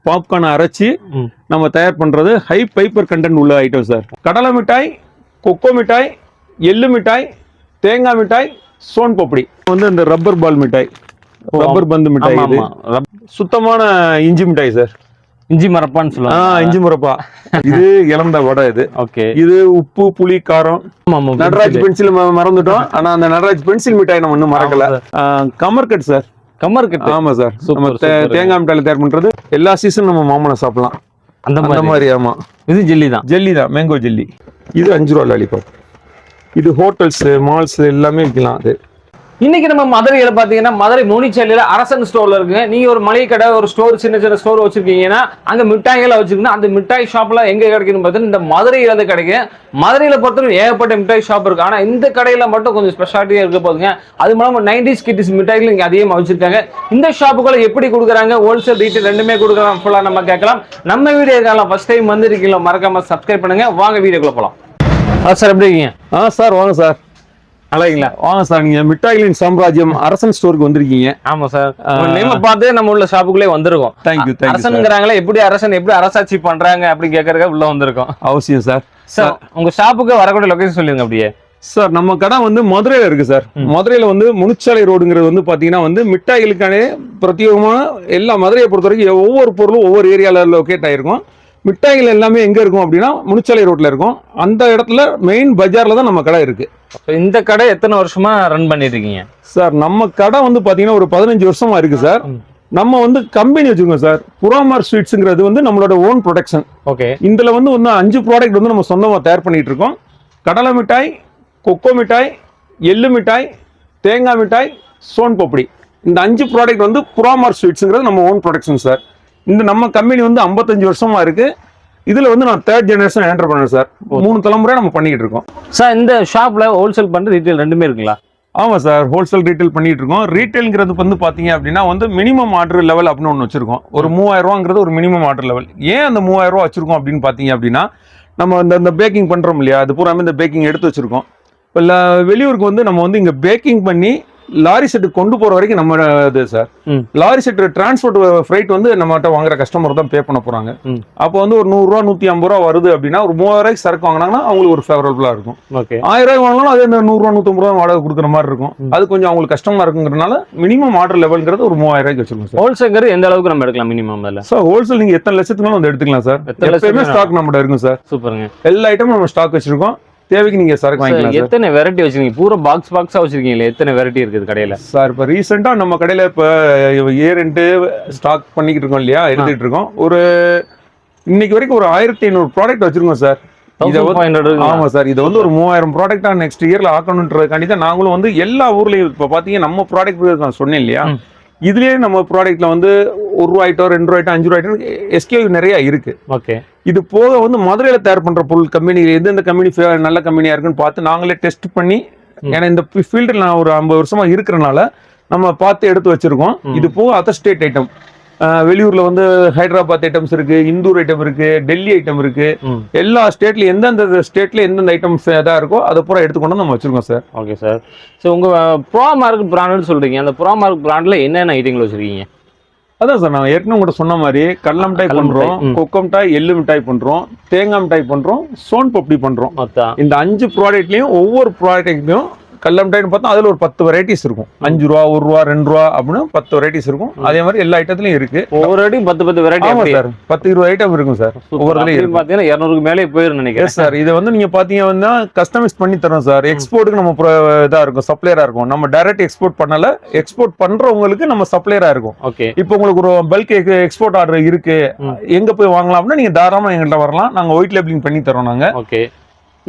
Popcorn அரைச்சி நம்ம தயார் பண்றது ஹை பைப்பர் கண்டென்ட் உள்ள ஐட்டம் சார். கடலை மிட்டாய், கொக்கோ மிட்டாய், எள்ளு மிட்டாய், தேங்காய் மிட்டாய், சோன் பப்படி வந்து இந்த ரப்பர் பால் மிட்டாய், ரப்பர் பந்து மிட்டாய். இது சுத்தமான இஞ்சி மிட்டாய் சார். இஞ்சி மரப்பான்னு சொல்லுவாங்க. இஞ்சி மரப்பா. இது இளந்த வடை. இது ஓகே. இது உப்பு புளி காரம். நடராஜ் பென்சில் மறந்துட்டோம். ஆனா அந்த நடராஜ் பென்சில் மிட்டாய் நம்ம இன்னும் மறக்கல. கமர்கட் சார். கமர்கட். ஆமா சார். நம்ம தேங்காய் மிட்டாயில தயார் பண்றது. எல்லா சீசன் நம்ம மாம்பழம் சாப்பிடலாம் அந்த மாதிரி. ஆமா. இது ஜெல்லி தான். ஜெல்லி தான், மேங்கோ ஜெல்லி. இது 5 ரூபா லாலிபாப். இது ஹோட்டல்ஸ் மால்ஸ் எல்லாமே விற்கலாம். அது இன்னைக்கு நம்ம மதுரையில பாத்தீங்கன்னா மதுரை முனிச்சல்லியில அரசன் ஸ்டோர்ல இருக்குங்க. நீங்க ஒரு மளிகை கடை, ஒரு ஸ்டோர், சின்ன சின்ன ஸ்டோர் வச்சிருக்கீங்கன்னா அங்க மிட்டாய்களை வச்சிருக்கீங்கன்னா அந்த மிட்டாய் ஷாப்ல எங்க கிடைக்குன்னு பார்த்தீங்கன்னா இந்த மதுரையில இருந்து கிடைக்கும். மதுரையில பொறுத்தவரை ஏகப்பட்ட மிட்டாய் ஷாப் இருக்கு. ஆனா இந்த கடையில மட்டும் கொஞ்சம் ஸ்பெஷாலிட்டியா இருக்க போதுங்க. அது மூலமா 90s கிட்ஸ் மிட்டாய்கள் இங்க அதிகமா வச்சிருக்காங்க. இந்த ஷாப்புக்குள்ள எப்படி கொடுக்குறாங்க, ஹோல்சேல் ரீட்டைல் ரெண்டுமே கொடுக்குறாங்க, ஃபுல்லா நம்ம கேட்கலாம். நம்ம வீடியோ இருக்கலாம். ஃபர்ஸ்ட் டைம் வந்திருக்கீங்களா, மறக்காம சப்ஸ்கிரைப் பண்ணுங்க. வாங்க வீடியோக்குள்ள போலாம். சார் எப்படி இருக்கீங்க? சார் வாங்க சார். நல்லாங்களா? வாங்க சார். நீங்க மிட்டாய்களின் சாம்ராஜ்யம் அரசன் ஸ்டோருக்கு வந்திருக்கீங்க. ஆமா சார். நேம பார்த்து நம்ம உள்ள ஷாப்புக்குள்ளே வந்திருக்கோம். தேங்க்யூ. அரசன்ங்கறாங்களே, எப்படி அரசன் எப்படி அரசாட்சி பண்றாங்க அப்படி கேட்கறதுக்கு உள்ள வந்திருக்கோம். அவசியம் சார். சார் உங்க ஷாப்புக்கு வரக்கூடிய லொகேஷன் சொல்லுங்க அப்படியே. சார் நம்ம கடை வந்து மதுரையில இருக்கு சார். மதுரையில வந்து முனிச்சாலை ரோடுங்கிறது வந்து பாத்தீங்கன்னா வந்து மிட்டாய்களுக்கான பிரத்யேகமான எல்லா மதுரையை பொறுத்த வரைக்கும் ஒவ்வொரு பொருளும் ஒவ்வொரு ஏரியால லொகேட் ஆயிருக்கும். மிட்டாய்கள் எல்லாமே எங்க இருக்கும் அப்படின்னா முனிச்சாலை ரோட்ல இருக்கும். அந்த இடத்துல மெயின் பஜார்ல தான் நம்ம கடை இருக்கு. இந்த கடை எத்தனை வருஷமா ரன் பண்ணிட்டு இருக்கீங்க? சார் நம்ம கடை வந்து பாத்தீங்கன்னா ஒரு 15 வருஷமா இருக்கு சார். நம்ம வந்து கம்பெனி வச்சிருக்கோம் சார். புறாமார் ஸ்வீட்ஸ்ங்கிறது வந்து நம்மளோட ஓன் ப்ரொடக்ஷன். ஓகே. இதுல வந்து 5 ப்ராடக்ட் வந்து நம்ம சொந்தமா தயார் பண்ணிட்டு இருக்கோம். கடலை மிட்டாய், கொக்கோ மிட்டாய், எள்ளு மிட்டாய், தேங்காய் மிட்டாய், சோன் பப்படி. இந்த 5 ப்ராடக்ட் வந்து புறாமார் ஸ்வீட்ஸ்ங்கிறது நம்ம ஓன் ப்ரொடக்ஷன் சார். இந்த நம்ம கம்பெனி வந்து 55 வருஷமா இருக்கு. இதுல வந்து நான் 3rd ஜெனரேஷன் என்டர் பண்ணேன் சார். 3 தலைமுறை நம்ம பண்ணிட்டு இருக்கோம் சார். இந்த ஷாப்ல ஹோல்சேல் பண்ற ரீட்டைல் ரெண்டுமே இருக்குங்களா? ஆமா சார். ஹோல்சேல் ரீட்டைல் பண்ணிட்டு இருக்கோம். ரீட்டைல்ங்கிறது வந்து பாத்தீங்க அப்படின்னா வந்து மினிமம் ஆர்டர் லெவல் அப்படின்னு ஒன்று வச்சிருக்கோம். ஒரு 3000 ரூபாங்கிறது ஒரு மினிமம் ஆர்டர் லெவல். ஏன் அந்த 3000 ரூபா வச்சிருக்கோம் அப்படின்னு பாத்தீங்க அப்படின்னா நம்ம இந்த பேக்கிங் பண்றோம் இல்லையா, அது பூராமே இந்த பேக்கிங் எடுத்து வச்சிருக்கோம். இப்போ வெளியூருக்கு வந்து நம்ம வந்து இங்க பேக்கிங் பண்ணி லாரி செட்டு கொண்டு போற வரைக்கும் நம்ம இது sir. Lorry set transport fried வந்து நம்மகிட்ட வாங்குற கஸ்டமர் தான் பே பண்ண போறாங்க. அப்போ வந்து ஒரு 100 ரூபா 150 ரூபா வருது அப்படின்னா ஒரு 3000 ரூபாய்க்கு சரக்கு வாங்கினாங்கன்னா அவங்களுக்கு ஒரு ஃபேவரபிளா இருக்கும். 1000 ரூபாய் வாங்கினாலும் அது 100 ரூபா 150 ரூபா வாடகை கொடுக்குற மாதிரி இருக்கும். அது கொஞ்சம் அவங்களுக்கு கஷ்டமா இருக்குங்கிறதுனால மினிமம் ஆர்டர் லெவல்ங்கிறது ஒரு 3000 ரூபாய்க்கு வச்சிருக்கோம் சார். ஹோல்சேல் எந்த அளவுக்கு நம்ம எடுக்கலாம் மினிமம்? சார் ஹோல்சேல் நீங்க எத்தனை லட்சத்துக்கு வந்து எடுத்துக்கலாம் சார். எப்பவுமே ஸ்டாக் நம்மகிட்ட இருக்கும் சார். சூப்பருங்க. எல்லா ஐட்டமும் நம்ம ஸ்டாக் வச்சிருக்கோம். தேவைக்கு நீங்க சரக்கு வாங்கிக்கலாம். எத்தனை வெரைட்டி வச்சிருக்கீங்க? பூரா பாக்ஸா வச்சிருக்கீங்களா? எத்தனை வெரைட்டி இருக்குது கடையில? சார் இப்ப ரீசெண்டா நம்ம கடையில இப்ப ஏரெண்டு ஸ்டாக் பண்ணிக்கிட்டு இருக்கோம் இல்லையா, எடுத்துட்டு இருக்கோம். ஒரு இன்னைக்கு வரைக்கும் ஒரு 1500 ப்ராடக்ட் வச்சிருக்கோம் சார். ஆமா சார். இது வந்து ஒரு 3000 ப்ராடக்டா நெக்ஸ்ட் இயர்ல ஆக்கணும்ன்றதுக்காண்டி தான் நாங்களும் வந்து எல்லா ஊர்லயும் இப்ப பாத்தீங்கன்னா நம்ம ப்ராடக்ட் நான் சொன்னேன் இல்லையா, இதுலயே நம்ம ப்ராடக்ட்ல வந்து 1 ரூபாய்ட்டோ 2 ரூபாய்ட்டோ 5 ரூபாய்ட்டோ எஸ்கேயூ நிறைய இருக்கு. ஓகே. இது போக வந்து மதுரையில தயார் பண்ற பொருள் கம்பெனி எந்தெந்த கம்பெனி நல்ல கம்பெனியா இருக்குன்னு பார்த்து நாங்களே டெஸ்ட் பண்ணி, ஏன்னா இந்த ஃபீல்டில் நான் ஒரு 50 வருஷமா இருக்கிறனால நம்ம பார்த்து எடுத்து வச்சிருக்கோம். இது போக அதர் ஸ்டேட் ஐட்டம், வெளியூர்ல வந்து ஹைதராபாத் ஐட்டம்ஸ் இருக்கு, இந்தூர் ஐட்டம் இருக்கு, டெல்லி ஐட்டம் இருக்கு. எல்லா ஸ்டேட்ல எந்தெந்த ஸ்டேட்ல எந்தெந்த ஐட்டம்ஸ் எதா இருக்கோ அதை பூரா எடுத்துக்கொண்டு நம்ம வச்சிருக்கோம் சார். Okay sir. ஸோ உங்க ப்ரோமார்க் பிராண்ட்னு சொல்றீங்க, அந்த ப்ரோமார்க் பிராண்ட்ல என்னென்ன ஐட்டங்கள் வச்சிருக்கீங்க? அதான் சார் நான் ஏற்கனவே கூட சொன்ன மாதிரி கடலை மிட்டாய் பண்றோம், கொக்கோ மிட்டாய், எள்ளு மிட்டாய் பண்றோம், தேங்காய் மிட்டாய் பண்றோம், சோன் பப்படி பண்றோம். இந்த 5 ப்ராடக்ட்லயும் ஒவ்வொரு ப்ராடக்ட்லயும் கடலை மிட்டாய்னு பார்த்தா அதுல ஒரு 10 வெரைட்டிஸ் இருக்கும். 5 ரூபா 1 ரூபா 2 ரூபா அப்படின்னு 10 வெரைட்டிஸ் இருக்கும். அதே மாதிரி எல்லா ஐட்டத்துலயும் இருக்கு. ஒவ்வொரு ஐட்டம் 10 வெரைட்டி. ஆமா சார். 10-20 ஐட்டம் இருக்கும் சார். ஒவ்வொருத்தலையும் பாத்தீங்கன்னா 200க்கு மேலே போயிரும் நினைக்கிறேன் சார். இதை வந்து நீங்க பாத்தீங்கன்னா கஸ்டமைஸ் பண்ணி தரோம் சார். எக்ஸ்போர்ட்டுக்கு நம்ம இதா இருக்கும், சப்ளையரா இருக்கும். நம்ம டைரக்ட் எக்ஸ்போர்ட் பண்ணல, எக்ஸ்போர்ட் பண்றவங்களுக்கு நம்ம சப்ளையரா இருக்கும். ஓகே. இப்போ உங்களுக்கு ஒரு பல்க் எக்ஸ்போர்ட் ஆர்டர் இருக்கு, எங்க போய் வாங்கலாம் அப்படின்னா நீங்க தாராளமா எங்கள்கிட்ட வரலாம். நாங்க ஒயிட் லேபிளிங் பண்ணி தரோம் நாங்க. ஓகே.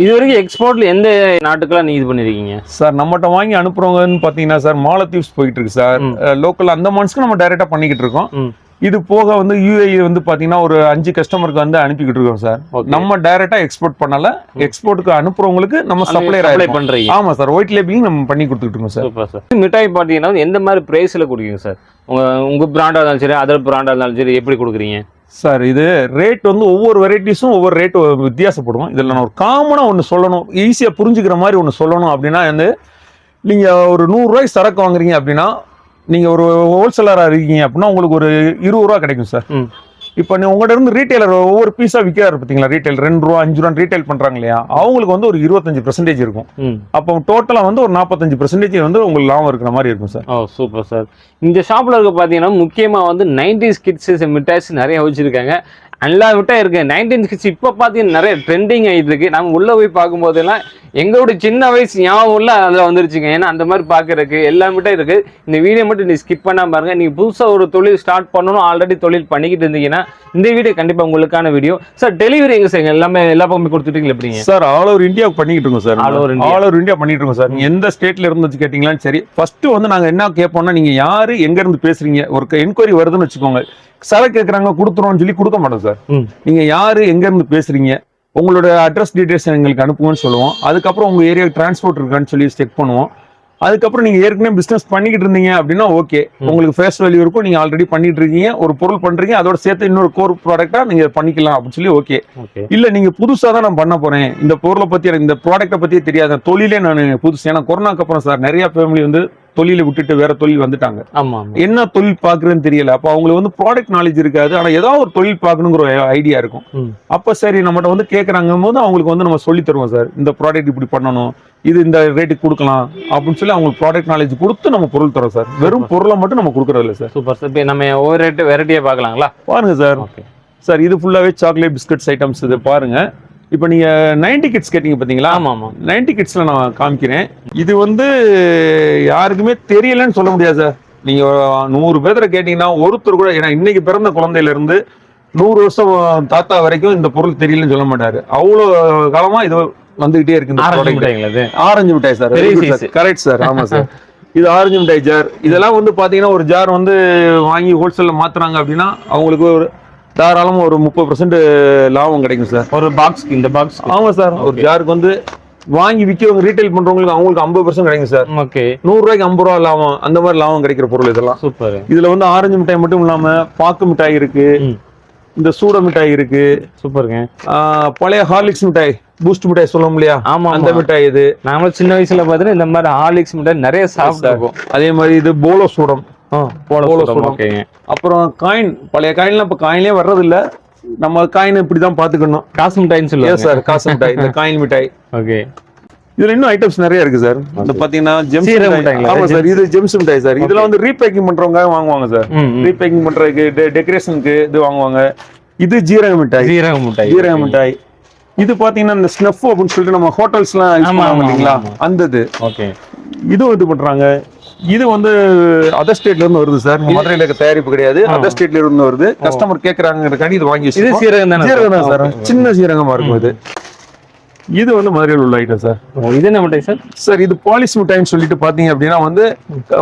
இது வரைக்கும் எக்ஸ்போர்ட்ல எந்த நாட்டுக்கெல்லாம் நீங்க இது பண்ணிருக்கீங்க சார்? நம்மகிட்ட வாங்கி அனுப்புறவங்கன்னு பாத்தீங்கன்னா சார் மாலத்தீவ்ஸ் போயிட்டு இருக்கு சார். லோக்கல் அந்தமான்ஸ்க்கு நம்ம டைரக்டா பண்ணிக்கிட்டு இருக்கோம். இது போக வந்து யுஏஇ வந்து பாத்தீங்கன்னா ஒரு 5 கஸ்டமருக்கு வந்து அனுப்பிக்கிட்டு இருக்கோம் சார். நம்ம டைரக்டா எக்ஸ்போர்ட் பண்ணல, எக்ஸ்போர்ட்டுக்கு அனுப்புறவங்களுக்கு நம்ம சப்ளை பண்றீங்க. ஆமா சார். ஒயிட் லேபிளிங் நம்ம பண்ணி கொடுத்துட்டு இருக்கோம் சார். Super sir. மிட்டாய் பாத்தீங்கன்னா எந்த மாதிரி பிரைஸ்ல கொடுக்கீங்க சார்? உங்க பிராண்டா இருந்தாலும் சரி, அதர் பிராண்டா இருந்தாலும் சரி, எப்படி கொடுக்குறீங்க சார்? இது ரேட் வந்து ஒவ்வொரு வெரைட்டிஸும் ஒவ்வொரு ரேட் வித்தியாசப்படுவோம். இதில் நான் ஒரு காமனாக ஒன்று சொல்லணும், ஈஸியாக புரிஞ்சுக்கிற மாதிரி ஒன்று சொல்லணும் அப்படின்னா வந்து, நீங்கள் ஒரு 100 ரூபாய்க்கு சரக்கு வாங்குறீங்க அப்படின்னா, நீங்கள் ஒரு ஹோல்சேலராக இருக்கீங்க அப்படின்னா உங்களுக்கு ஒரு 20 ரூபா கிடைக்கும் சார். இப்போ நீ உங்கள்கிட்ட இருந்து ரீட்டைலர் ஒவ்வொரு பீஸா விற்கிறாரு பார்த்தீங்களா, ரீட்டைல் 2 ரூபா 5 ரூபா ரீட்டைல் பண்றாங்க இல்லையா, அவங்களுக்கு வந்து ஒரு 25% இருக்கும். அப்போ டோட்டலா வந்து ஒரு 45% வந்து உங்களுக்கு லாபம் இருக்கிற மாதிரி இருக்கும் சார். ஓ சூப்பர் சார். இந்த ஷாப்ல இருக்க பாத்தீங்கன்னா முக்கியமா வந்து 90s கிட்ஸ் மிட்டாய்ஸ் நிறைய வச்சிருக்காங்க. எல்லா மிட்டாய் இருக்கு. 19 கிட்ஸ் இப்போ பாத்தீங்கன்னா நிறைய ட்ரெண்டிங் ஆயிட்டு இருக்கு. நம்ம உள்ள போய் பார்க்கும்போதெல்லாம் எங்களுடைய சின்ன வயசு ஞாபகம் உள்ள அதுல வந்துருச்சுங்க. ஏன்னா அந்த மாதிரி பாக்குறதுக்கு எல்லா மிட்டாய் இருக்கு. இந்த வீடியோ மட்டும் நீ ஸ்கிப் பண்ணாம பாருங்க. நீங்க புதுசா ஒரு தொழில் ஸ்டார்ட் பண்ணணும், ஆல்ரெடி தொழில் பண்ணிக்கிட்டு இருந்தீங்கன்னா இந்த வீடியோ கண்டிப்பா உங்களுக்கான வீடியோ. சார் டெலிவரி எங்க சார் எல்லாமே எல்லா பக்கமே கொடுத்துட்டீங்களா எப்படிங்க சார்? ஆல் ஓவர் இந்தியா பண்ணிட்டு இருக்கோம் சார். ஆல் ஓவர் இந்தியா பண்ணிட்டு இருக்கோம் சார். நீங்க எந்த ஸ்டேட்ல இருந்து கேட்டீங்களான்னு சரி, ஃபர்ஸ்ட் வந்து நாங்க என்ன கேட்போம்னா, நீங்க யாரு எங்க இருந்து பேசுறீங்க, ஒரு என்கொயரி வருதுன்னு வச்சுக்கோங்க. சார் கேட்கறாங்க கொடுத்துருவோம்னு சொல்லி கொடுக்க மாட்டோம் சார். நீங்க யாரு எங்க இருந்து பேசுறீங்க, உங்களோட அட்ரஸ் டீடைல்ஸ் எங்களுக்கு அனுப்புங்கன்னு சொல்லுவோம். அதுக்கப்புறம் உங்க ஏரியாவுக்கு டிரான்ஸ்போர்ட் இருக்கான்னு சொல்லி செக் பண்ணுவோம். அதுக்கப்புறம் நீங்க ஏற்கனவே பிசினஸ் பண்ணிக்கிட்டு இருந்தீங்க அப்படின்னா ஓகே, உங்களுக்கு ஃபேஸ் வேல்யூ இருக்கும், நீங்க ஆல்ரெடி பண்ணிட்டு இருக்கீங்க, ஒரு பொருள் பண்றீங்க, அதோட சேர்த்து இன்னொரு கோர் ப்ராடக்டா நீங்க பண்ணிக்கலாம் அப்படின்னு சொல்லி ஓகே. இல்ல நீங்க புதுசா தான் நான் பண்ண போறேன், இந்த பொருளை பத்தி எனக்கு இந்த ப்ராடக்ட்டை பத்தியே தெரியாத, தொழிலே நான் புதுசு. ஏன்னா கொரோனாக்கு அப்புறம் சார் நிறைய ஃபேமிலி வந்து தொழிலை விட்டுட்டு வேற தொழில் வந்துட்டாங்க. என்ன தொழில் பாக்குறதுன்னு தெரியல. அப்ப அவங்களுக்கு வந்து ப்ராடக்ட் நாலேஜ் இருக்காது, ஆனா ஏதாவது ஒரு தொழில் பார்க்கணுங்கிற ஒரு ஐடியா இருக்கும். அப்ப சரி நம்மகிட்ட வந்து கேட்கறாங்க போது அவங்களுக்கு வந்து நம்ம சொல்லி தருவோம் சார், இந்த ப்ராடக்ட் இப்படி பண்ணணும், இது இந்த ரேட்டுக்கு கொடுக்கலாம் அப்படின்னு சொல்லி அவங்களுக்கு ப்ராடக்ட் நாலேஜ் கொடுத்து நம்ம பொருள் தரோம் சார். வெறும் பொருளை மட்டும் நம்ம கொடுக்கறது இல்லை சார். Super sir. இப்போ நம்ம ஒவ்வொரு ரேட்டு வெரைட்டியா பார்க்கலாங்களா? பாருங்க சார். சார் இது ஃபுல்லாவே சாக்லேட் பிஸ்கட்ஸ் ஐட்டம்ஸ். இது பாருங்க. இப்போ நீங்க 90 கிட்ஸ் கேட்டீங்க பாத்தீங்களா? ஆமா ஆமா. 90 கிட்ஸ்ல நான் காமிக்கிறேன். இது வந்து யாருக்குமே தெரியலன்னு சொல்ல முடியாது சார். நீங்க 100 பேர்த்த கேட்டீங்கன்னா ஒருத்தர் கூட, ஏன்னா இன்னைக்கு பிறந்த குழந்தையில இருந்து 100 வருஷம் தாத்தா வரைக்கும் இந்த பொருள் தெரியலன்னு சொல்ல மாட்டாரு. அவ்வளவு காலமா இது வந்துகிட்டே இருக்கு. ஆரஞ்சு மிட்டாய் சார். Correct sir. ஆமா சார். இது ஆரஞ்சு மிட்டாய் ஜார். இதெல்லாம் வந்து பாத்தீங்கன்னா ஒரு ஜார் வந்து வாங்கி ஹோல்சேல்ல மாத்துறாங்க அப்படின்னா அவங்களுக்கு ஒரு தாராளமா ஒரு 30% லாபம் கிடைக்கும் சார். ஒரு பாக்ஸ்க்கு இந்த பாக்ஸ். ஆமா சார். ஒரு ஜாருக்கு வந்து வாங்கி விற்கிறவங்க ரீட்டைல் பண்றவங்களுக்கு அவங்களுக்கு 50% கிடைக்கும் சார். ஓகே. 100 ரூபாய்க்கு 50 ரூபா லாபம், அந்த மாதிரி லாபம் கிடைக்கிற பொருள் இதெல்லாம். சூப்பர். இதுல வந்து ஆரஞ்சு மிட்டாய் மட்டும் இல்லாம பாக்கு மிட்டாய் இருக்கு, இந்த சூட மிட்டாய் இருக்கு. சூப்பருங்க. பழைய ஹார்லிக்ஸ் மிட்டாய், பூஸ்ட் மிட்டாய் சொல்லுவோம் இல்லையா, அந்த மிட்டாய் இது. நாம சின்ன வயசுல பாத்தீங்கன்னா இந்த மாதிரி ஹார்லிக்ஸ் மிட்டாய் நிறைய சாப்பிட்டுருக்கோம். அதே மாதிரி இது போலோ சூடம். அப்புறம் காயின், பழைய காயின்லாம் இப்ப காயின்லயே வர்றது இல்ல, நம்ம காயின் இப்படிதான் பாத்துக்கணும். காசு மிட்டாய்னு சொல்லுவாங்க சார். காசு மிட்டாய், இந்த காயின் மிட்டாய். ஓகே. இதுல இன்னும் ஐட்டம்ஸ் நிறைய இருக்கு சார். இந்த பாத்தீங்கன்னா ஜெம்ஸ் மிட்டாய். ஆமா சார். இது ஜெம்ஸ் மிட்டாய் சார். இதெல்லாம் வந்து ரீபேக்கிங் பண்றவங்க வாங்குவாங்க சார். ரீபேக்கிங் பண்றதுக்கு, டெக்கரேஷனுக்கு இது வாங்குவாங்க. இது ஜீரக மிட்டாய். ஜீரக மிட்டாய். இது பாத்தீங்கன்னா இந்த ஸ்னஃப் அப்படின்னு சொல்லிட்டு நம்ம ஹோட்டல்ஸ்லாம் யூஸ் பண்ணுவாங்க இல்லீங்களா, அந்த இது. ஓகே. இதுவும் இது பண்றாங்க. இது வந்து அதர் ஸ்டேட்ல இருந்து வருது சார். மதுரையில இருக்க தயாரிப்பு கிடையாது, அதர் ஸ்டேட்ல இருந்து வருது. கஸ்டமர் கேக்குறாங்கறதுக்காண்டி இது வாங்கி வச்சிருக்கோம். இது சீரகம் தானே? சீரகம் தான் சார். சின்ன சீரகமா இருக்கும் இது. இது வந்து மதுரையில் உள்ள ஐட்டம் சார். இது என்ன மிட்டாய் சார்? சார் இது பாலிஷ் மிட்டாய்னு சொல்லிட்டு பாத்தீங்க அப்படின்னா வந்து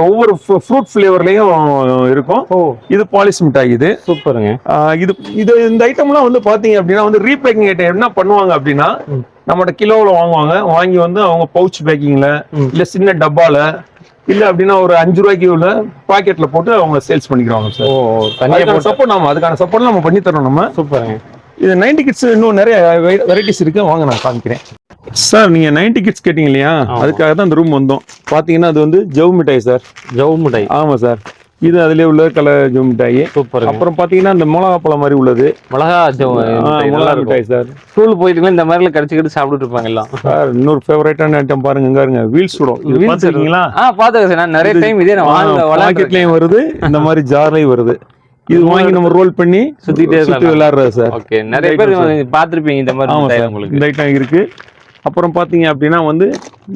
ஒவ்வொரு ஃப்ரூட் ஃபிளேவர்லயும் இருக்கும். இது பாலிஷ் மிட்டாய். இது சூப்பருங்க. இது இந்த ஐட்டம்லாம் வந்து பாத்தீங்க அப்படின்னா வந்து ரீபேக்கிங் ஐட்டம் என்ன பண்ணுவாங்க அப்படின்னா, நம்மகிட்ட கிலோவில் வாங்குவாங்க. வாங்கி வந்து அவங்க பவுச் பேக்கிங்ல இல்ல சின்ன டப்பால இல்ல அப்படின்னா ஒரு 5 ரூபாய்க்கு உள்ள பாக்கெட்ல போட்டு அவங்க சேல்ஸ் பண்ணிக்கிறாங்க சார். சப்போர்ட் நாம அதுக்கான சப்போர்ட் நம்ம பண்ணி தரோம் நம்ம. சூப்பருங்க. இது 90 கிட்ஸ் இன்னும் நிறைய வெரைட்டிஸ் இருக்கு, வாங்க நான் காமிக்கிறேன் சார். நீங்க 90 கிட்ஸ் கேட்டீங்க இல்லையா, அதுக்காக தான் இந்த ரூம் வந்தோம். பாத்தீங்கன்னா அது வந்து ஜவு மிட்டாய் சார். ஜவு மிட்டாய். ஆமா சார். இது அதுலயே உள்ள கலர் ஜவு மிட்டாய். சூப்பர். அப்புறம் பாத்தீங்கன்னா இந்த மிளகா பழம் மாதிரி உள்ளது மிளகா மிட்டாய் சார். ஸ்கூல் போயிட்டு இந்த மாதிரி கடிச்சுக்கிட்டு சாப்பிட்டு இருப்பாங்க எல்லாம் சார். இன்னொரு ஃபேவரட்டான ஐட்டம் பாருங்க, இங்க பாருங்க வீல் சூடம். இது பாத்துருக்கீங்களா? பாத்துக்கேன் சார். நான் நிறைய டைம் இதே மார்க்கெட்லயும் வருது, இந்த மாதிரி ஜார்லயும் வருது. இது வாங்கி நம்ம ரோல் பண்ணி சுத்திட்டே விளையாடுறது சார். ஓகே. நிறைய பேர் பாத்திருப்பீங்க இந்த மாதிரி உங்களுக்கு இந்த ஐட்டம் இருக்கு. அப்புறம் பாத்தீங்க அப்படின்னா வந்து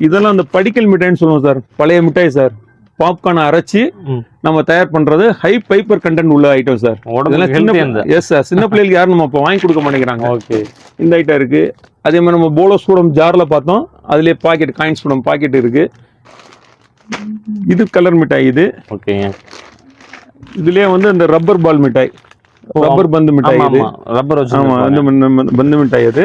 இதெல்லாம் அந்த படிக்கல் மிட்டாய்னு சொல்லுவோம் சார். பழைய மிட்டாய் சார். பாப்கார்ன் அரைச்சி நம்ம தயார் பண்றது, ஹை பைப்பர் கண்டென்ட் உள்ள ஐட்டம் சார். Yes sir. சின்ன பிள்ளைகளுக்கு யாரும் நம்ம வாங்கி கொடுக்க மாட்டேங்கிறாங்க. ஓகே. இந்த ஐட்டம் இருக்கு. அதே மாதிரி நம்ம போலோ சூடம் ஜார்ல பார்த்தோம், அதுலயே பாக்கெட் காயின் சூடம் பாக்கெட் இருக்கு. இது கலர் மிட்டாய். இது ஓகேங்க. இதுலயே வந்து இந்த ரப்பர் பால் மிட்டாய், ரப்பர் பந்து மிட்டாய். இது ரப்பர் வச்சு பந்து மிட்டாய். அது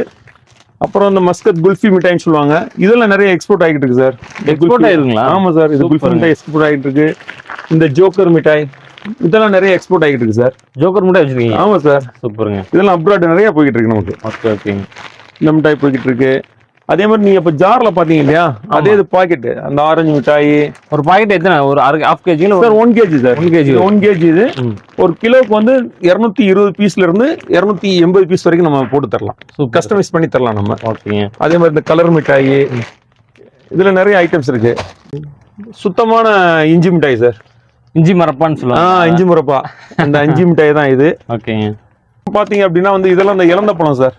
அப்புறம் இந்த மஸ்கத் குல்ஃபி மிட்டாய்னு சொல்லுவாங்க. இதெல்லாம் நிறைய எக்ஸ்போர்ட் ஆகிட்டு இருக்கு சார். எக்ஸ்போர்ட் ஆயிருக்குங்களா? ஆமா சார். இது குல்ஃபி மிட்டாய் எக்ஸ்போர்ட் ஆகிட்டு இருக்கு. இந்த ஜோக்கர் மிட்டாய் இதெல்லாம் நிறைய எக்ஸ்போர்ட் ஆகிட்டு இருக்கு சார். ஜோக்கர் மிட்டாய் வச்சிருக்கீங்க? ஆமா சார். சூப்பருங்க. இதெல்லாம் அப்ராட் நிறைய போய்கிட்டு இருக்கு நமக்கு. Okay okay. இந்த மிட்டாய் போய்கிட்டு இருக்கு. அதே மாதிரி நீங்க இப்ப ஜார்ல பாத்தீங்க இல்லையா, அதே இது பாக்கெட், அந்த ஆரஞ்சு மிட்டாய் ஒரு பாக்கெட் எத்தனை, ஒரு ½ கேஜில sir 1 kg sir. 1 kg 1 kg இது ஒரு கிலோக்கு வந்து 220 பீஸ்ல இருந்து 280 பீஸ் வரைக்கும் நம்ம போட்டு தரலாம், கஸ்டமைஸ் பண்ணி தரலாம் நம்ம. ஓகேங்க. அதே மாதிரி இந்த கலர் மிட்டாய், இதுல நிறைய ஐட்டம்ஸ் இருக்கு. சுத்தமான இஞ்சி மிட்டாய் சார், இஞ்சி மரப்பான்னு சொல்லுவாங்க. இஞ்சி முறப்பா, அந்த இஞ்சி மிட்டாய் தான் இது. ஓகேங்க. பாத்தீங்க அப்படின்னா வந்து இதெல்லாம் இந்த இலந்த பழம் சார்,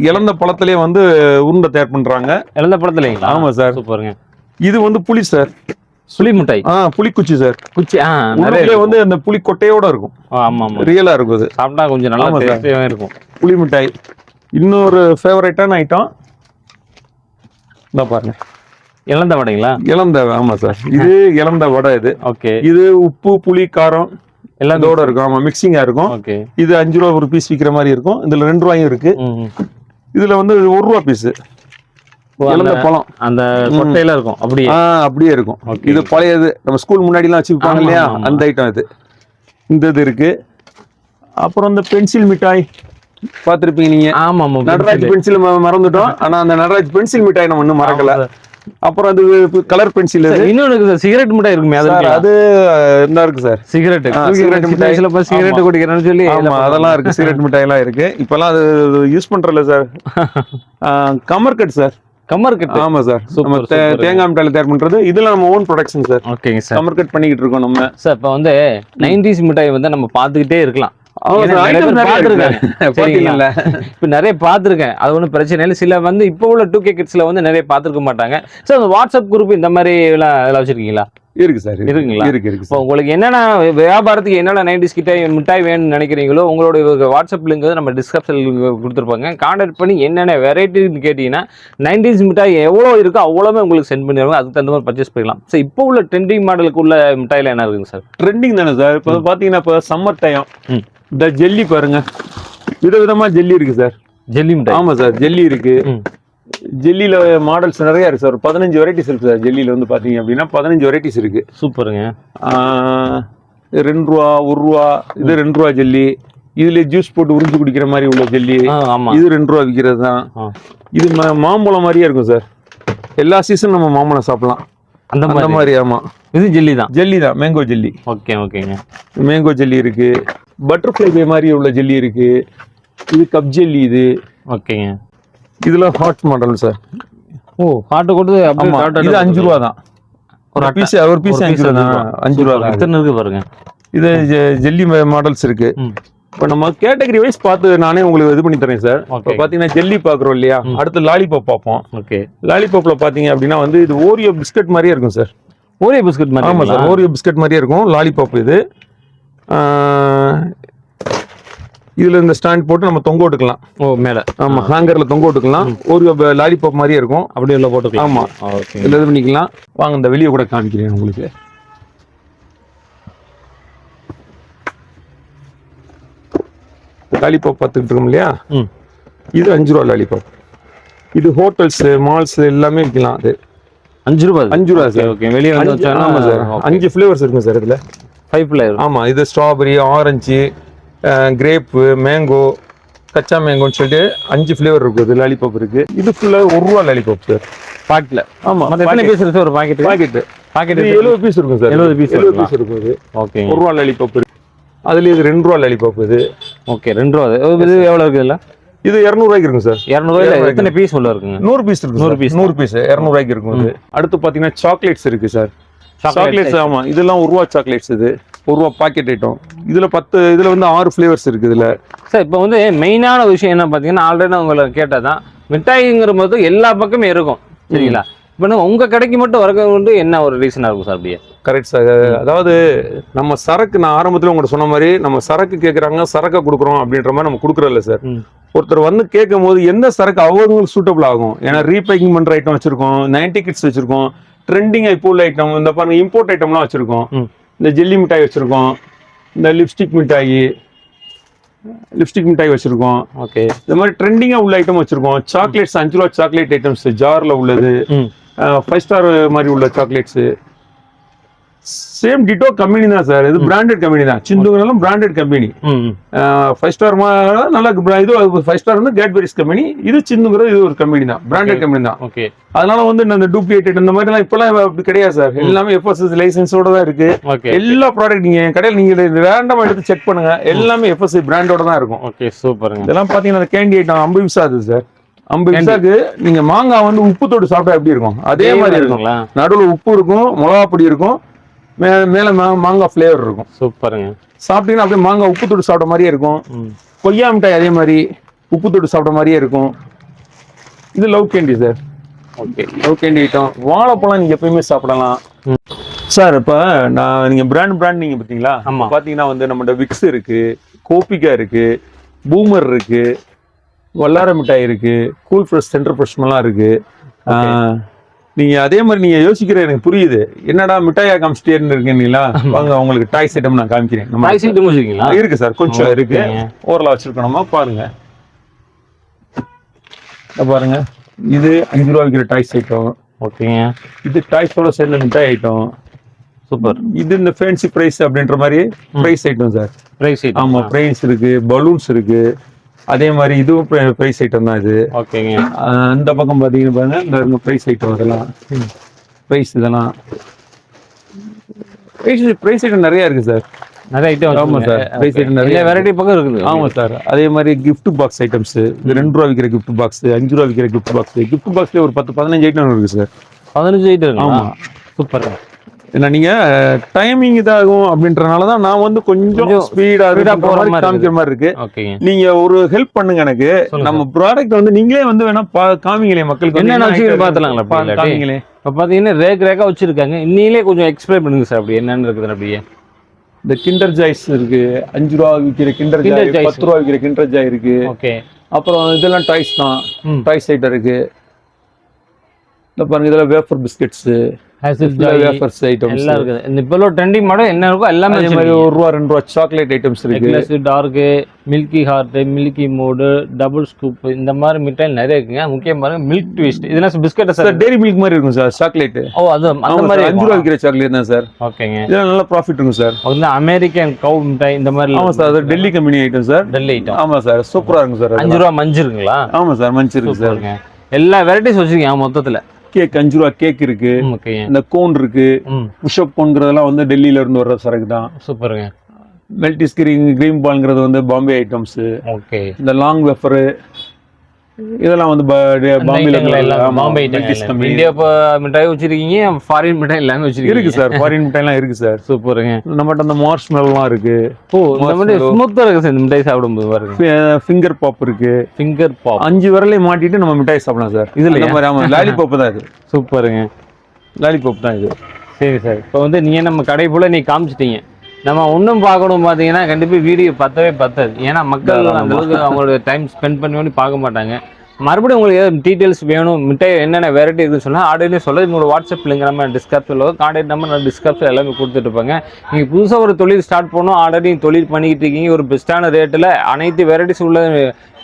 இலந்த பழத்திலே வந்து உருண்டை தயார் பண்றாங்க. இலந்த பழத்துலங்களா? ஆமா சார். சூப்பருங்க. இது வந்து புளி சார், புளி மிட்டாய். புளிக்குச்சி சார். குச்சி நிறைய வந்து அந்த புளி கொட்டையோட இருக்கும். ஆமா ஆமா, ரியலா இருக்கும். அது சாப்பிட்டா கொஞ்சம் நல்லா டேஸ்டியா இருக்கும். புளி மிட்டாய் இன்னொரு ஃபேவரட்டான ஐட்டம். இந்த பாருங்க, இலந்த வடைங்களா? இலந்த, ஆமா சார், இது இலந்த வடை. இது ஓகே. இது உப்பு புளி காரம் எல்லாம் இதோட இருக்கும். ஆமா, மிக்சிங்கா இருக்கும். ஓகே. இது 5 ரூபா ஒரு பீஸ் விக்கிற மாதிரி இருக்கும். இதுல 2 ரூபாயும் இருக்கு. இதுல வந்து 1 ரூபா பீஸ் இலந்த பழம், அந்த கொட்டையில இருக்கும். அப்படியே இருக்கும். இது பழையது, நம்ம ஸ்கூல் முன்னாடி எல்லாம் வச்சுப்பாங்க இல்லையா, அந்த ஐட்டம் இது. இந்த இது இருக்கு. அப்புறம் இந்த பென்சில் மிட்டாய் பாத்திருப்பீங்க நீங்க. ஆமா ஆமா, நடராஜ் பென்சில் மறந்துட்டோம். ஆனா அந்த நடராஜ் பென்சில் மிட்டாய் நம்ம இன்னும் மறக்கல. அப்புறம் அது கலர் பென்சில். இன்னொன்னு சிகரெட் மிட்டாய் இருக்குமே, அது என்ன இருக்கு சார்? சிகரெட் மிட்டாய், சிகரெட் குடிக்கிறேன்னு சொல்லி அதெல்லாம் இருக்கு. சிகரெட் மிட்டாய் எல்லாம் இருக்கு. இப்பெல்லாம் அது யூஸ் பண்றல சார். கமர்கட் சார். கமர்கட், ஆமா சார். நம்ம தேங்காய் மிட்டாயில தயார் பண்றது. இதுல நம்ம ஓன் ப்ரொடக்ஷன் சார். ஓகேங்க சார். கமர்கட் பண்ணிக்கிட்டு இருக்கோம் நம்ம சார். இப்ப வந்து 90s மிட்டாய் வந்து நம்ம பாத்துக்கிட்டே இருக்கலாம். நிறைய பாத்துருக்கேன், அது ஒன்றும் பிரச்சனை இல்லை. சில வந்து இப்போ உள்ள 2K கிட்ஸ்ல வந்து நிறைய பாத்துருக்க மாட்டாங்க. சார் வாட்ஸ்அப் குரூப் இந்த மாதிரி எல்லாம் வச்சிருக்கீங்களா? இருக்கு சார். இருக்குங்களா? இருக்கு. இப்போ உங்களுக்கு என்னென்ன வியாபாரத்துக்கு என்னென்ன 90s கிட்ட மிட்டாய் வேணும்னு நினைக்கிறீங்களோ உங்களோட வாட்ஸ்அப் லிங்க் நம்ம டிஸ்கிரிப்ஷன்ல கொடுத்துருப்பாங்க. கான்டாக்ட் பண்ணி என்னென்ன வெரைட்டின்னு கேட்டீங்கன்னா 90s மிட்டாய் எவ்வளோ இருக்கோ அவ்வளோமே உங்களுக்கு சென்ட் பண்ணிடுவாங்க. அதுக்கு தகுந்த மாதிரி பர்ச்சேஸ் பண்ணிக்கலாம். ஸோ இப்போ உள்ள ட்ரெண்டிங் மாடலுக்கு உள்ள மிட்டாயில என்ன இருக்குங்க சார்? ட்ரெண்டிங் தானே சார். இப்போ பாத்தீங்கன்னா இப்போ சம்மர் டைம் இந்த ஜெல்லி பாருங்க, விதவிதமா ஜெல்லி இருக்கு சார். ஜெல்லி மிட்டாய், ஆமா சார், ஜெல்லி இருக்கு. ஜெல்லியில மாடல்ஸ் நிறைய இருக்கு சார். 15 வெரைட்டிஸ் இருக்கு சார். ஜெல்லியில வந்து பாத்தீங்க அப்படின்னா 15 வெரைட்டிஸ் இருக்கு. சூப்பருங்க. 2 ரூபா 1 ரூபா, இது 2 ரூபா ஜெல்லி. இதுல ஜூஸ் போட்டு உறிஞ்சு குடிக்கிற மாதிரி உள்ள ஜெல்லி, இது 2 ரூபா விற்கிறது தான். இது மாம்பழம் மாதிரியே இருக்கும் சார். எல்லா சீசன் நம்ம மாம்பழம் சாப்பிடலாம் அந்த மாதிரி. ஆமா, இது ஜெல்லி தான். ஜெல்லி தான், மேங்கோ ஜெல்லி. ஓகேங்க. மேங்கோ ஜெல்லி இருக்கு. பட்டர்ஃப்ளை மாதிரி உள்ள ஜெல்லி இருக்கு. இது கப் ஜெல்லி. இது ஓகேங்க. இதுல ஹாட் மாடல் சார். ஹாட் கொடுத்து இது 5 ரூபா தான். ஒரு பீஸ் 5 ரூபா தான். 5 ரூபா தான். எத்தனை இருக்கு பாருங்க. இது ஜெல்லி மாடல்ஸ் இருக்கு. இப்போ நம்ம கேட்டகரி வைஸ் பார்த்து நானே உங்களுக்கு இது பண்ணி தரேன் சார். இப்போ பாத்தீங்கன்னா ஜெல்லி பாக்குறோம் இல்லையா, அடுத்து லாலிபாப் பார்ப்போம். ஓகே. லாலிபாப்ல பாத்தீங்க அப்படின்னா வந்து இது ஓரியோ பிஸ்கட் மாதிரியே இருக்கும் சார். ஓரியோ பிஸ்கட் மாதிரி? ஆமா சார், ஓரியோ பிஸ்கட் மாதிரியே இருக்கும் லாலிபாப். இது இதுல இந்த ஸ்டாண்ட் போட்டு நம்ம தொங்க விட்டுக்கலாம். மேல. ஆமா, ஹேங்கர்ல தொங்க விட்டுக்கலாம். ஒரு லாலிபாப் மாதிரியே இருக்கும். அப்படியே உள்ள போட்டுக்கலாம். ஆமா, இதுல இது பண்ணிக்கலாம். வாங்க இந்த வெளியே கூட காமிக்கிறேன் உங்களுக்கு. லாலிபாப் பார்த்துக்கிட்டு இருக்கோம் இல்லையா, இது 5 ரூபா லாலிபாப். இது ஹோட்டல்ஸ் மால்ஸ் எல்லாமே விற்கலாம். அது 5 ரூபா. 5 ரூபா சார். ஓகே. வெளியே வந்து ஆமா சார், 5 ஃபிளேவர்ஸ் இருக்கு சார். இதுல 5 ஃபிளேவர். ஆமா, இது ஸ்ட்ராபெரி, ஆரஞ்சு, கிரேப்பு, மேங்கோ, கச்சா மேங்கோன்னு சொல்லிட்டு 5 ஃபிளேவர் இருக்கு. இது லாலிபாப் இருக்கு. இது ஃபுல்லா 1 ரூபா லாலிபாப் சார். பாக்கெட்ல. ஆமா, எத்தனை பீஸ் இருக்கு ஒரு பாக்கெட்? பாக்கெட் 70 பீஸ் இருக்கும் சார். 70 பீஸ் இருக்கும். இது ஓகே. 1 ரூபா லாலிபாப் இருக்கு. அதுல இது 2 ரூபா லாலிபாப். இது ஓகே. 2 ரூபா. இது எவ்வளவு இருக்கு? இல்ல இது 200 ரூபாய்க்கு இருக்கும் சார். 200 ரூபாயில எத்தனை பீஸ் உள்ள இருக்குங்க? 100 பீஸ் இருக்கு. 100 பீஸ் 200 ரூபாய்க்கு இருக்கும். இது அடுத்து பாத்தீங்கன்னா சாக்லேட்ஸ் இருக்கு சார். சாக்லேட்ஸ். ஆமா, இதெல்லாம் 1 ரூபா சாக்லேட்ஸ். இது 1 ரூபா பாக்கெட் ஐட்டம். இதுல 10, இதுல வந்து 6 ஃபிளேவர்ஸ் இருக்கு. இதுல சார் இப்போ வந்து மெயினான விஷயம் என்ன பாத்தீங்கன்னா, ஆல்ரெடி உங்களை கேட்டதான் மிட்டாய்ங்கிற போது எல்லா பக்கமே இருக்கும். சரிங்களா? இப்போ உங்க கடைக்கு மட்டும் வரது என்ன ஒரு ரீசனா இருக்கும் சார்? அப்படியே கரெக்ட் சார். அதாவது நம்ம சரக்கு, நான் ஆரம்பத்துல உங்கள்ட்ட சொன்ன மாதிரி, நம்ம சரக்கு கேட்கறாங்க, சரக்கை கொடுக்குறோம் அப்படின்ற மாதிரி நம்ம கொடுக்குறதில்ல சார். ஒருத்தர் வந்து கேட்கும் போது எந்த சரக்கு அவங்களுக்கு சூட்டபிள் ஆகும். ஏன்னா ரீபேக்கிங் பண்ற ஐட்டம் வச்சிருக்கோம், 90 கிட்ஸ் வச்சிருக்கோம், ட்ரெண்டிங் இப்போ உள்ள ஐட்டம், இந்த பாருங்க இம்போர்ட் ஐட்டம்லாம் வச்சிருக்கோம். இந்த ஜெல்லி மிட்டாய் வச்சிருக்கோம், இந்த லிப்ஸ்டிக் மிட்டாய் வச்சிருக்கோம். ஓகே. இந்த மாதிரி ட்ரெண்டிங்கா உள்ள ஐட்டம் வச்சிருக்கோம். சாக்லேட்ஸ் 5 ரூபா சாக்லேட் ஐட்டம்ஸ் ஜார்ல உள்ளது, 5 ஸ்டார் மாதிரி உள்ள சாக்லேட்ஸ். சேம் டிட்டோ கம்பெனி தான் சார். இது பிராண்டட் கம்பெனி தான். சிந்துங்கிறதும் பிராண்டட் கம்பெனி. 5 ஸ்டார் நல்லா இது 5 ஸ்டார் வந்து கேட்பரிஸ் கம்பெனி. இது சிந்துங்கிறது இது ஒரு கம்பெனி தான், பிராண்டட் கம்பெனி தான். ஓகே. அதனால வந்து இந்த டூப்ளிகேட் இந்த மாதிரி எல்லாம் இப்பெல்லாம் அப்படி கிடையாது சார். எல்லாமே FSS லைசன்ஸோட தான் இருக்கு. எல்லா ப்ராடக்ட் நீங்க என் கடையில் நீங்க ரேண்டமா எடுத்து செக் பண்ணுங்க, எல்லாமே FSS பிராண்டோட தான் இருக்கும். ஓகே, சூப்பருங்க. இதெல்லாம் பாத்தீங்கன்னா கேண்டி ஐட்டம் 50 பைசா அது சார். 50 பைசாக்கு நீங்க மாங்காய் வந்து உப்பு தொட்டு சாப்பிட்டா எப்படி இருக்கும் அதே மாதிரி இருக்கும். நடுவில் உப்பு இருக்கும், மிளகா பொடி இருக்கும், மேல மாங்காய் ஃபிளேவர் இருக்கும். சூப்பருங்க. சாப்பிட்டீங்கன்னா அப்படியே மாங்காய் உப்பு தொட்டு சாப்பிட்ட மாதிரியே இருக்கும். கொய்யா மிட்டாய் அதே மாதிரி உப்பு தொட்டு சாப்பிட்ட மாதிரியே இருக்கும். இது love candy sir. Okay, love candy item. வாழைப்பழம் நீங்க எப்பயுமே சாப்பிடலாம் சார். இப்ப நீங்க பிராண்ட் நீங்க பாத்தீங்களா, பாத்தீங்கன்னா வந்து நம்மகிட்ட விக்ஸ் இருக்கு, கோபிகா இருக்கு, பூமர் இருக்கு, வல்லார மிட்டாய் இருக்கு, கூல் ஃப்ரெஷ், சென்டர் ஃப்ரெஷ் எல்லாம் இருக்கு. நீங்க அதே மாதிரி நீங்க யோசிக்கிற எனக்கு புரியுது, என்னடா மிட்டாயா காமிச்சிட்டேன்னு இருக்கீங்களா? வாங்க உங்களுக்கு டாய்ஸ் ஐட்டம் நான் காமிக்கிறேன். இருக்கு சார், கொஞ்சம் இருக்கு, ஓரளவு வச்சிருக்கணுமா பாருங்க. பாருங்க, இது 5 ரூபா விற்கிற டாய்ஸ் ஐட்டம். ஓகேங்க. இது டாய்ஸோட சேர்ந்த மிட்டாய் ஐட்டம். சூப்பர். இது இந்த ஃபேன்சி பிரைஸ் அப்படின்ற மாதிரி prize item sir. Prize item. ஆமா, பிரைஸ் இருக்கு, பலூன்ஸ் இருக்கு. அதே மாதிரி இதுவும் பிரைஸ் ஐட்டம் தான் இது. ஓகேங்க. இந்த பக்கம் பாத்தீங்கன்னா பாருங்க, இந்த பிரைஸ் ஐட்டம் அதெல்லாம் பிரைஸ், இதெல்லாம் பிரைஸ் ஐட்டம் நிறைய இருக்கு சார். நிறைய ஐட்டம். ஆமா சார், பிரைஸ் ஐட்டம் நிறைய வெரைட்டி பக்கம் இருக்குது. ஆமா சார். அதே மாதிரி கிஃப்ட் பாக்ஸ் ஐட்டம்ஸ், 2 ரூபா விற்கிற கிஃப்ட் பாக்ஸ், 5 ரூபா விற்கிற கிஃப்ட் பாக்ஸ். கிஃப்ட் பாக்ஸ்ல ஒரு 10-15 ஐட்டம் இருக்கு சார். 15 ஐட்டம். ஆமா, சூப்பர். ஏன்னா நீங்க டைமிங் இதாகும் அப்படின்றனாலதான் நான் வந்து கொஞ்சம் ஸ்பீடா காமிக்கிற மாதிரி இருக்கு. நீங்க ஒரு ஹெல்ப் பண்ணுங்க எனக்கு. நம்ம ப்ராடக்ட் வந்து நீங்களே வந்து வேணா காமிங்களே மக்களுக்கு. என்ன காமிங்களே. இப்ப பாத்தீங்கன்னா ரேக்கா வச்சிருக்காங்க. இன்னிலே கொஞ்சம் எக்ஸ்பிளைன் பண்ணுங்க சார், அப்படி என்னன்னு இருக்குது. அப்படியே இந்த கிண்டர் ஜாய்ஸ் இருக்கு, 5 ரூபா விற்கிற கிண்டர் ஜாய், 10 ரூபா விற்கிற கிண்டர் ஜாய் இருக்கு. ஓகே. அப்புறம் இதெல்லாம் டாய்ஸ் தான், டாய்ஸ் ஐட்டம் இருக்கு. இந்த பாருங்க, இதெல்லாம் வேஃபர் பிஸ்கெட்ஸ், வேஃபர்ஸ் ஐட்டம்ஸ் எல்லாம் இருக்குது. இந்த இப்போ ட்ரெண்டிங் மாடல் என்ன இருக்கோ எல்லாமே. அதே மாதிரி 1 ரூபா 2 ரூபா சாக்லேட் ஐட்டம்ஸ் இருக்கு. Dark, milky heart, milky mode, double scoop, இந்த மாதிரி மிட்டாய் நிறைய இருக்குங்க. முக்கியம் பாருங்க மில்க் ட்விஸ்ட். இதெல்லாம் பிஸ்கட் சார், டெய்ரி மில்க் மாதிரி இருக்கும் சார் சாக்லேட். ஓ, அது அந்த மாதிரி 5 ரூபா விற்கிற சாக்லேட் தான் சார். ஓகேங்க. இதெல்லாம் நல்ல ப்ராஃபிட் இருக்கும் சார். அது அமெரிக்கன் கவ் மிட்டாய் இந்த மாதிரி. ஆமா சார், அது Delhi company item sir. Delhi item. ஆமா சார், சூப்பரா இருக்கும் சார். 5 ரூபா மஞ்சள் இருக்குங்களா? ஆமா சார், மஞ்சள் இருக்கு சார். எல்லா வெரைட்டிஸ் வச்சிருக்கீங்க மொத்தத்துல. கேக் 5 ரூபா கேக் இருக்கு. இந்த கோன் இருக்கு, புஷ்அப் கோன்ங்கிறதெல்லாம் வந்து டெல்லியில இருந்து வர்ற சரக்கு தான். சூப்பருங்க. மெல்டிஸ் கிரீம் பால்ங்கிறது வந்து பாம்பே ஐட்டம்ஸ். ஓகே. இந்த லாங் வெஃபர் இதெல்லாம் வந்து பாம்பே இந்தியா மிட்டாய் வச்சிருக்கீங்க. ஃபாரின் மிட்டாய் எல்லாமே வச்சிருக்கீங்க. இருக்கு சார், ஃபாரின் மிட்டாய் எல்லாம் இருக்கு சார். சூப்பருங்க. நம்மகிட்ட அந்த மார்ஷ்மெல்லாம் இருக்கு. ஓ, இந்த மாதிரி ஸ்மூத்தா இருக்கு சார் இந்த மிட்டாய் சாப்பிடும்போது. பாருங்க, ஃபிங்கர் பாப் இருக்கு. ஃபிங்கர் பாப் 5 விரலையும் மாட்டிட்டு நம்ம மிட்டாய் சாப்பிடலாம் சார். இதுல இந்த மாதிரி. ஆமா, லாலிபாப் தான் இது. சூப்பருங்க, லாலிபாப் தான் இது. சரி சார், இப்போ வந்து நீங்க நம்ம கடை போல நீ காமிச்சிட்டீங்க. நம்ம ஒன்றும் பார்க்கணும் பார்த்தீங்கன்னா கண்டிப்பாக வீடியோ பத்தாது. ஏன்னா மக்கள் அந்த அளவுக்கு அவங்களோட டைம் ஸ்பெண்ட் பண்ணி பார்க்க மாட்டாங்க. மறுபடியும் உங்களுக்கு ஏதாவது டீட்டெயில்ஸ் வேணும், மிட்டாய் என்னென்ன வெரைட்டி இருக்குன்னு சொன்னால் ஆர்டர்னே சொல்ல உங்களோட வாட்ஸ்அப் லிங்க் நம்ம டிஸ்கிரிப்ஷனில் கான்டாக்ட் நம்பர் நான் டிஸ்கிரிப்ஷன் எல்லாமே கொடுத்துட்ருப்பாங்க. நீங்கள் புதுசாக ஒரு தொழில் ஸ்டார்ட் பண்ணணும், ஆல்ரெடி தொழில் பண்ணிக்கிட்டு இருக்கீங்க, ஒரு பெஸ்ட்டான ரேட்டில் அனைத்து வெரைட்டிஸ் உள்ள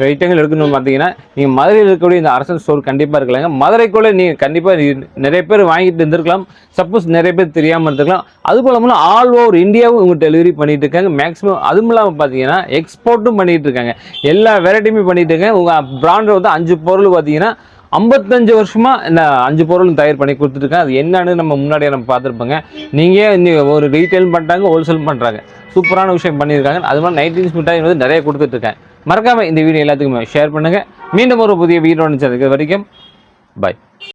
ஐட்டங்கள் எடுக்கணும்னு பார்த்தீங்கன்னா நீங்கள் மதுரையில் இருக்கக்கூடிய இந்த அரசன் ஸ்டோர் கண்டிப்பாக இருக்கலாங்க. மதுரைக்குள்ளே நீங்கள் கண்டிப்பாக நிறைய பேர் வாங்கிட்டு இருந்திருக்கலாம். சப்போஸ் நிறைய பேர் தெரியாமல் இருந்திருக்கலாம். அது போல ஆல் ஓவர் இந்தியாவும் இவங்க டெலிவரி பண்ணிட்டு இருக்காங்க. மேக்ஸிமம் அதுவும் இல்லாமல் பார்த்தீங்கன்னா எக்ஸ்போர்ட்டும் பண்ணிட்டு இருக்காங்க. எல்லா வெரைட்டியுமே பண்ணிட்டு இருக்காங்க. உங்கள் பிராண்ட் வந்து 5 பொருள் பார்த்தீங்கன்னா 55 வருஷமா இந்த 5 பொருளும் தயார் பண்ணி கொடுத்துருக்காங்க. அது என்னன்னு நம்ம முன்னாடியே நம்ம பார்த்துருப்பாங்க. நீங்கள் ஒரு ரீட்டைல் பண்ணுறாங்க, ஹோல்சேல் பண்ணுறாங்க. சூப்பரான விஷயம் பண்ணியிருக்காங்க. அது மாதிரி 19 மிட்டாய் வந்து நிறைய கொடுத்துட்டு இருக்காங்க. மறக்காம இந்த வீடியோ எல்லாத்துக்குமே ஷேர் பண்ணுங்க. மீண்டும் ஒரு புதிய வீடியோ வரைக்கும் பாய்.